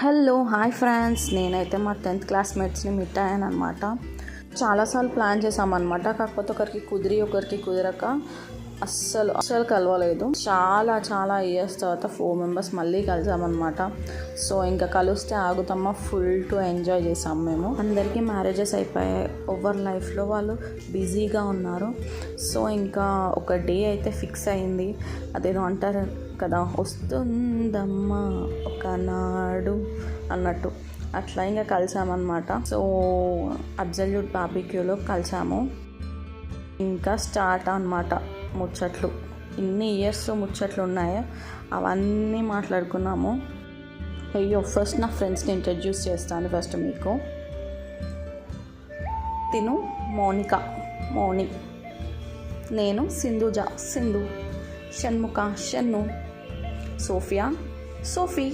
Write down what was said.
Hello hi friends, నేనైతే మా 10th క్లాస్మేట్స్ని meet అయ్యాను అనమాట. చాలాసార్లు ప్లాన్ చేసామన్నమాట. కాకపోతే ఒకరికి కుదిరి ఒకరికి కుదరక అస్సలు కలవలేదు. చాలా ఇయర్స్ తర్వాత 4 మెంబర్స్ మళ్ళీ కలిసామన్నమాట. సో ఇంకా కలిస్తే ఆగుతామా, ఫుల్ టు ఎంజాయ్ చేసాం మేము. అందరికీ మ్యారేజెస్ అయిపోయాయి, ఎవరి లైఫ్లో వాళ్ళు బిజీగా ఉన్నారు. సో ఇంకా ఒక డే అయితే ఫిక్స్ అయింది. అదేదో అంటారు కదా, వస్తుందమ్మా ఒకనాడు అన్నట్టు. అట్లా ఇంకా కలిసామన్నమాట. సో అబ్సల్యూట్ బార్బిక్యూలో కలిసాము. ఇంకా స్టార్ట్ అన్నమాట ముచ్చట్లు. ఇన్ని ఇయర్స్ ముచ్చట్లు ఉన్నాయో అవన్నీ మాట్లాడుకున్నాము. అయ్యో, ఫస్ట్ నా ఫ్రెండ్స్ని ఇంట్రడ్యూస్ చేస్తాను. ఫస్ట్ మీకు తిను మౌని, నేను సింధు, షణ్ముఖ, షన్ను, సోఫియా, సోఫీ,